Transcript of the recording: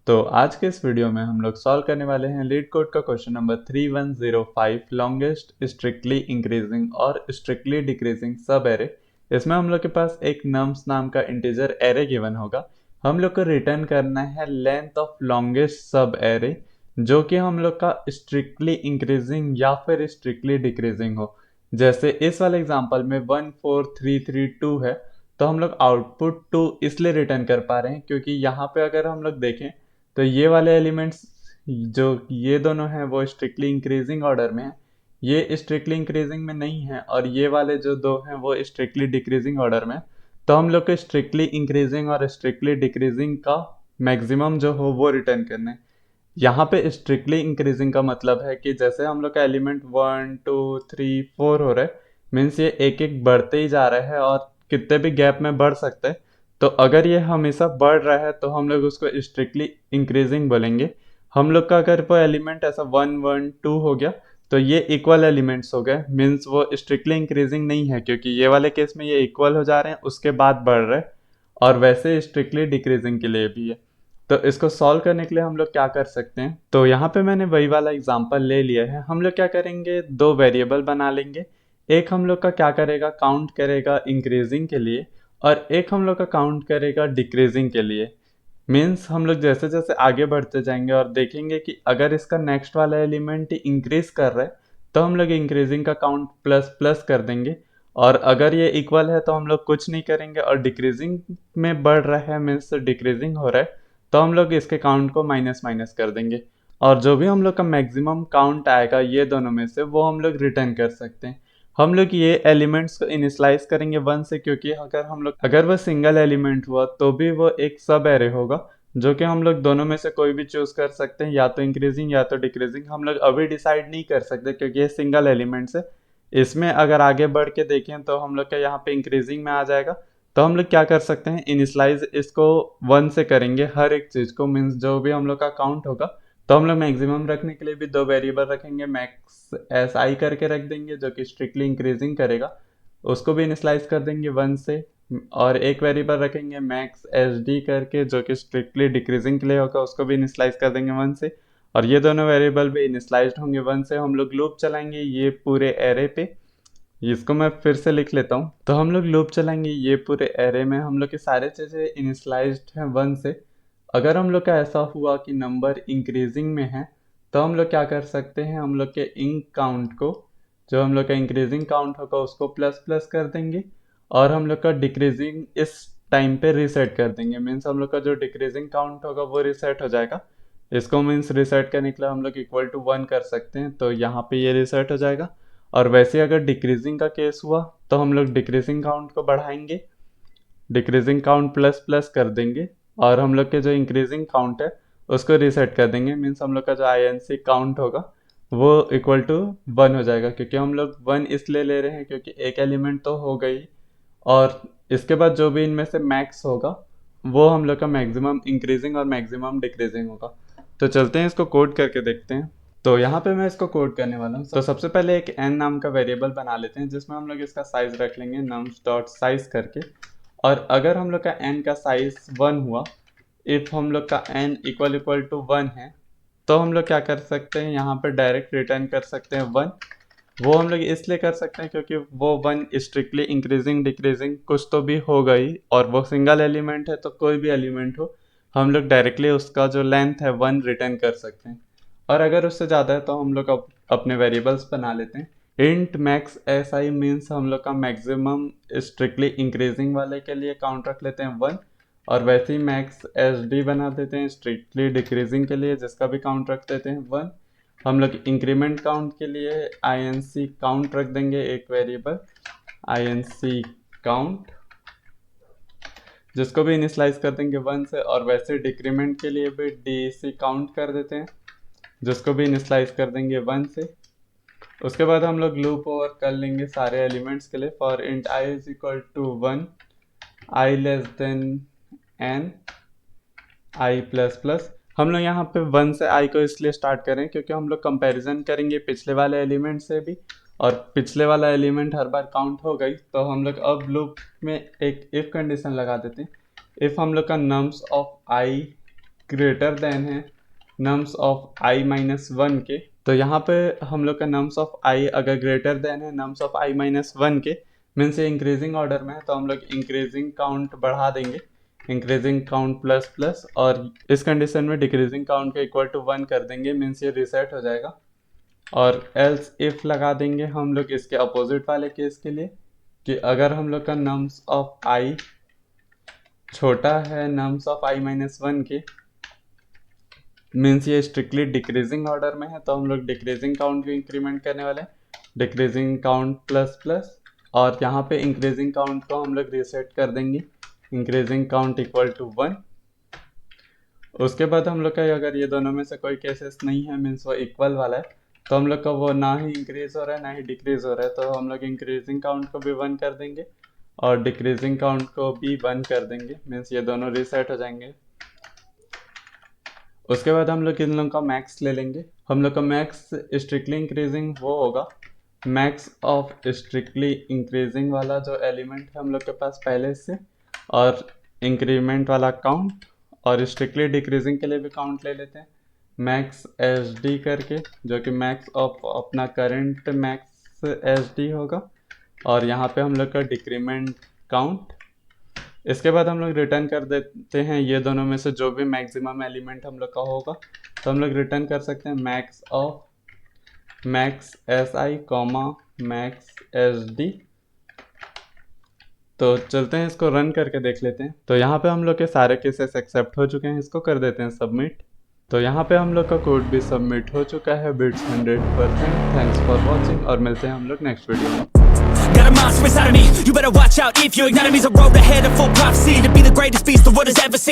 तो आज के इस वीडियो में हम लोग सॉल्व करने वाले हैं लीड कोड का question number 3105 longest strictly increasing और स्ट्रिक्टली डिक्रीजिंग सब एरे। इसमें हम लोग के पास एक नम्स नाम का इंटीजर एरे गिवन होगा। हम लोग को रिटर्न करना है लेंथ ऑफ लॉन्गेस्ट सब एरे जो कि हम लोग का स्ट्रिक्टली इंक्रीजिंग या फिर स्ट्रिक्टली डिक्रीजिंग हो। जैसे इस वाले एग्जांपल में 14332 है, तो हम लोग आउटपुट 2 इसलिए रिटर्न कर पा रहे हैं क्योंकि यहाँ पे अगर हम लोग देखें तो ये वाले एलिमेंट्स जो ये दोनों हैं वो स्ट्रिक्टली इंक्रीजिंग ऑर्डर में है, ये स्ट्रिक्टली इंक्रीजिंग में नहीं है, और ये वाले जो दो हैं वो स्ट्रिक्टली डिक्रीजिंग ऑर्डर में है। तो हम लोग को स्ट्रिक्टली इंक्रीजिंग और स्ट्रिक्टली डिक्रीजिंग का मैक्सिमम जो हो वो रिटर्न करना है। यहाँ पे स्ट्रिक्टली इंक्रीजिंग का मतलब है कि जैसे हम लोग का एलिमेंट 1 2 3 4 हो रहा है, मीन्स ये एक एक बढ़ते ही जा रहा है और कितने भी गैप में बढ़ सकते हैं। तो अगर ये हमेशा बढ़ रहा है तो हम लोग उसको स्ट्रिक्टली इंक्रीजिंग बोलेंगे। हम लोग का अगर वो एलिमेंट ऐसा 1 1 2 हो गया तो ये इक्वल एलिमेंट्स हो गए, मीन्स वो स्ट्रिक्टली इंक्रीजिंग नहीं है क्योंकि ये वाले केस में ये इक्वल हो जा रहे हैं उसके बाद बढ़ रहे हैं, और वैसे स्ट्रिक्टली डिक्रीजिंग के लिए भी है। तो इसको सॉल्व करने के लिए हम लोग क्या कर सकते हैं, तो यहाँ पे मैंने वही वाला एग्जांपल ले लिया है। हम लोग क्या करेंगे, दो वेरिएबल बना लेंगे। एक हम लोग का क्या करेगा, काउंट करेगा इंक्रीजिंग के लिए, और एक हम लोग का काउंट करेगा डिक्रीजिंग के लिए। मीन्स हम लोग जैसे जैसे आगे बढ़ते जाएंगे और देखेंगे कि अगर इसका नेक्स्ट वाला एलिमेंट इंक्रीज कर रहा है तो हम लोग इंक्रीजिंग का काउंट प्लस प्लस कर देंगे, और अगर ये इक्वल है तो हम लोग कुछ नहीं करेंगे, और डिक्रीजिंग में बढ़ रहा है मीन्स डिक्रीजिंग हो रहा है तो हम लोग इसके काउंट को माइनस माइनस कर देंगे, और जो भी हम लोग का मैक्सिमम काउंट आएगा ये दोनों में से वो हम लोग रिटर्न कर सकते हैं। हम लोग ये एलिमेंट्स को इनिशलाइज करेंगे 1 से, क्योंकि अगर वो सिंगल एलिमेंट हुआ तो भी वो एक सब एरे होगा जो कि हम लोग दोनों में से कोई भी चूज कर सकते हैं, या तो इंक्रीजिंग या तो डिक्रीजिंग। हम लोग अभी डिसाइड नहीं कर सकते क्योंकि ये सिंगल एलिमेंट्स है। इसमें अगर आगे बढ़ के देखें तो हम लोग का यहाँ पे इंक्रीजिंग में आ जाएगा। तो हम लोग क्या कर सकते हैं, इनिशलाइज इसको 1 से करेंगे हर एक चीज़ को, मीन्स जो भी हम लोग का काउंट होगा। तो हम लोग मैक्सिमम रखने के लिए भी दो वेरिएबल रखेंगे, मैक्स एस आई करके रख देंगे जो कि स्ट्रिक्टली इंक्रीजिंग करेगा, उसको भी इनिशलाइज कर देंगे 1 से। और एक वेरिएबल रखेंगे मैक्स एस डी करके जो कि स्ट्रिक्टली डिक्रीजिंग के लिए होगा, उसको भी इनिशलाइज कर देंगे 1 से। और ये दोनों वेरिएबल भी इनिशलाइज्ड होंगे 1 से। हम लोग लूप चलाएंगे ये पूरे एरे पे, इसको मैं फिर से लिख लेता हूँ। तो हम लोग लूप चलाएंगे ये पूरे एरे में, हम लोग के सारे चीज़ें इनिशलाइज्ड हैं 1 से। अगर हम लोग का ऐसा हुआ कि नंबर इंक्रीजिंग में है तो हम लोग क्या कर सकते हैं, हम लोग के इंक काउंट को, जो हम लोग का इंक्रीजिंग काउंट होगा उसको प्लस प्लस कर देंगे, और हम लोग का डिक्रीजिंग इस टाइम पे रीसेट कर देंगे। मीन्स हम लोग का जो डिक्रीजिंग काउंट होगा वो रीसेट हो जाएगा। इसको मीन्स रीसेट करने के लिए हम लोग इक्वल टू 1 कर सकते हैं, तो यहाँ पे ये रीसेट हो जाएगा। और वैसे अगर डिक्रीजिंग का केस हुआ तो हम लोग डिक्रीजिंग काउंट को बढ़ाएंगे, डिक्रीजिंग काउंट प्लस प्लस कर देंगे, और हम लोग के जो इंक्रीजिंग काउंट है उसको रीसेट कर देंगे। मीन्स हम लोग का जो INC काउंट होगा वो इक्वल टू 1 हो जाएगा, क्योंकि हम लोग 1 इसलिए ले रहे हैं क्योंकि एक एलिमेंट तो हो गई, और इसके बाद जो भी इनमें से मैक्स होगा वो हम लोग का मैक्सिमम इंक्रीजिंग और मैक्सिमम डिक्रीजिंग होगा। तो चलते हैं इसको कोड करके देखते हैं। तो यहाँ पे मैं इसको कोड करने वाला हूँ। तो सबसे पहले एक n नाम का वेरिएबल बना लेते हैं जिसमें हम लोग इसका साइज रख लेंगे nums डॉट साइज करके। और अगर हम लोग का n का साइज 1 हुआ, इफ हम लोग का n इक्वल इक्वल टू 1 है, तो हम लोग क्या कर सकते हैं, यहाँ पे डायरेक्ट रिटर्न कर सकते हैं 1। वो हम लोग इसलिए कर सकते हैं क्योंकि वो 1 स्ट्रिक्टली इंक्रीजिंग डिक्रीजिंग कुछ तो भी होगा ही, और वो सिंगल एलिमेंट है तो कोई भी एलिमेंट हो हम लोग डायरेक्टली उसका जो लेंथ है 1 रिटर्न कर सकते हैं। और अगर उससे ज़्यादा है तो हम लोग अपने वेरिएबल्स बना लेते हैं। Int max S I means हम लोग का मैक्सिमम स्ट्रिक्टली इंक्रीजिंग वाले के लिए काउंट रख लेते हैं 1, और वैसे ही मैक्स एस डी बना देते हैं स्ट्रिक्टली डिक्रीजिंग के लिए जिसका भी काउंट रख देते हैं 1। हम लोग इंक्रीमेंट काउंट के लिए INC काउंट रख देंगे एक वेरिएबल INC काउंट, जिसको भी इनिशलाइज कर देंगे 1 से, और वैसे डिक्रीमेंट के लिए भी DEC काउंट कर देते हैं जिसको भी इनिशलाइज कर देंगे 1 से। उसके बाद हम लोग लूप ओवर कर लेंगे सारे एलिमेंट्स के लिए for int I is equal to 1, I less than n, I plus plus. हम लोग यहाँ पे 1 से I को इसलिए स्टार्ट करें क्योंकि हम लोग कंपैरिजन करेंगे पिछले वाले एलिमेंट से भी, और पिछले वाला एलिमेंट हर बार काउंट हो गई तो हम लोग अब लूप में एक इफ़ कंडीशन लगा देते हैं। इफ़ हम लोग का nums of I greater than है नम्स ऑफ i माइनस 1 के। तो यहाँ पे हम लोग का नम्स ऑफ i अगर ग्रेटर देन है नम्स ऑफ i माइनस 1 के, मीन्स ये इंक्रीजिंग ऑर्डर में है, तो हम लोग इंक्रीजिंग काउंट बढ़ा देंगे, इंक्रीजिंग काउंट प्लस प्लस, और इस कंडीशन में डिक्रीजिंग काउंट को इक्वल टू 1 कर देंगे, मीन्स ये रीसेट हो जाएगा। और एल्स इफ लगा देंगे हम लोग इसके अपोजिट वाले केस के लिए, कि अगर हम लोग का नम्स ऑफ i छोटा है नम्स ऑफ i माइनस 1 के, मीन्स ये स्ट्रिक्टली डिक्रीजिंग ऑर्डर में है, तो हम लोग डिक्रीजिंग काउंट को इंक्रीमेंट करने वाले हैं, डिक्रीजिंग काउंट प्लस प्लस, और यहाँ पे इंक्रीजिंग काउंट को हम लोग रीसेट कर देंगे, इंक्रीजिंग काउंट इक्वल टू 1। उसके बाद हम लोग का अगर ये दोनों में से कोई केसेस नहीं है, मीन्स वो इक्वल वाला है, तो हम लोग का वो ना ही इंक्रीज हो रहा है ना ही डिक्रीज हो रहा है, तो हम लोग इंक्रीजिंग काउंट को भी 1 कर देंगे और डिक्रीजिंग काउंट को भी 1 कर देंगे, मीन्स ये दोनों रीसेट हो जाएंगे। उसके बाद हम लोग इन लोगों का मैक्स ले लेंगे। हम लोग का मैक्स स्ट्रिक्टली इंक्रीजिंग वो होगा, मैक्स ऑफ स्ट्रिक्टली इंक्रीजिंग वाला जो एलिमेंट है हम लोग के पास पहले से, और इंक्रीमेंट वाला काउंट, और स्ट्रिक्टली डिक्रीजिंग के लिए भी काउंट ले लेते हैं मैक्स एच डी करके, जो कि मैक्स ऑफ अपना करंट मैक्स एच डी होगा, और यहाँ पे हम लोग का डिक्रीमेंट काउंट। इसके बाद हम लोग रिटर्न कर देते हैं ये दोनों में से जो भी मैक्सिमम एलिमेंट हम लोग का होगा, तो हम लोग रिटर्न कर सकते हैं max of max S I comma max S D. तो चलते हैं इसको रन करके देख लेते हैं। तो यहाँ पे हम लोग के सारे केसेस एक्सेप्ट हो चुके हैं, इसको कर देते हैं सबमिट। तो यहाँ पे हम लोग का कोड भी सबमिट हो चुका है बिट्स 100%। थैंक्स फॉर वॉचिंग और मिलते हैं हम लोग नेक्स्ट वीडियो में। Got a monster inside of me, you better watch out if you ignite me. There's a road ahead, a full prophecy to be the greatest beast the world has ever seen.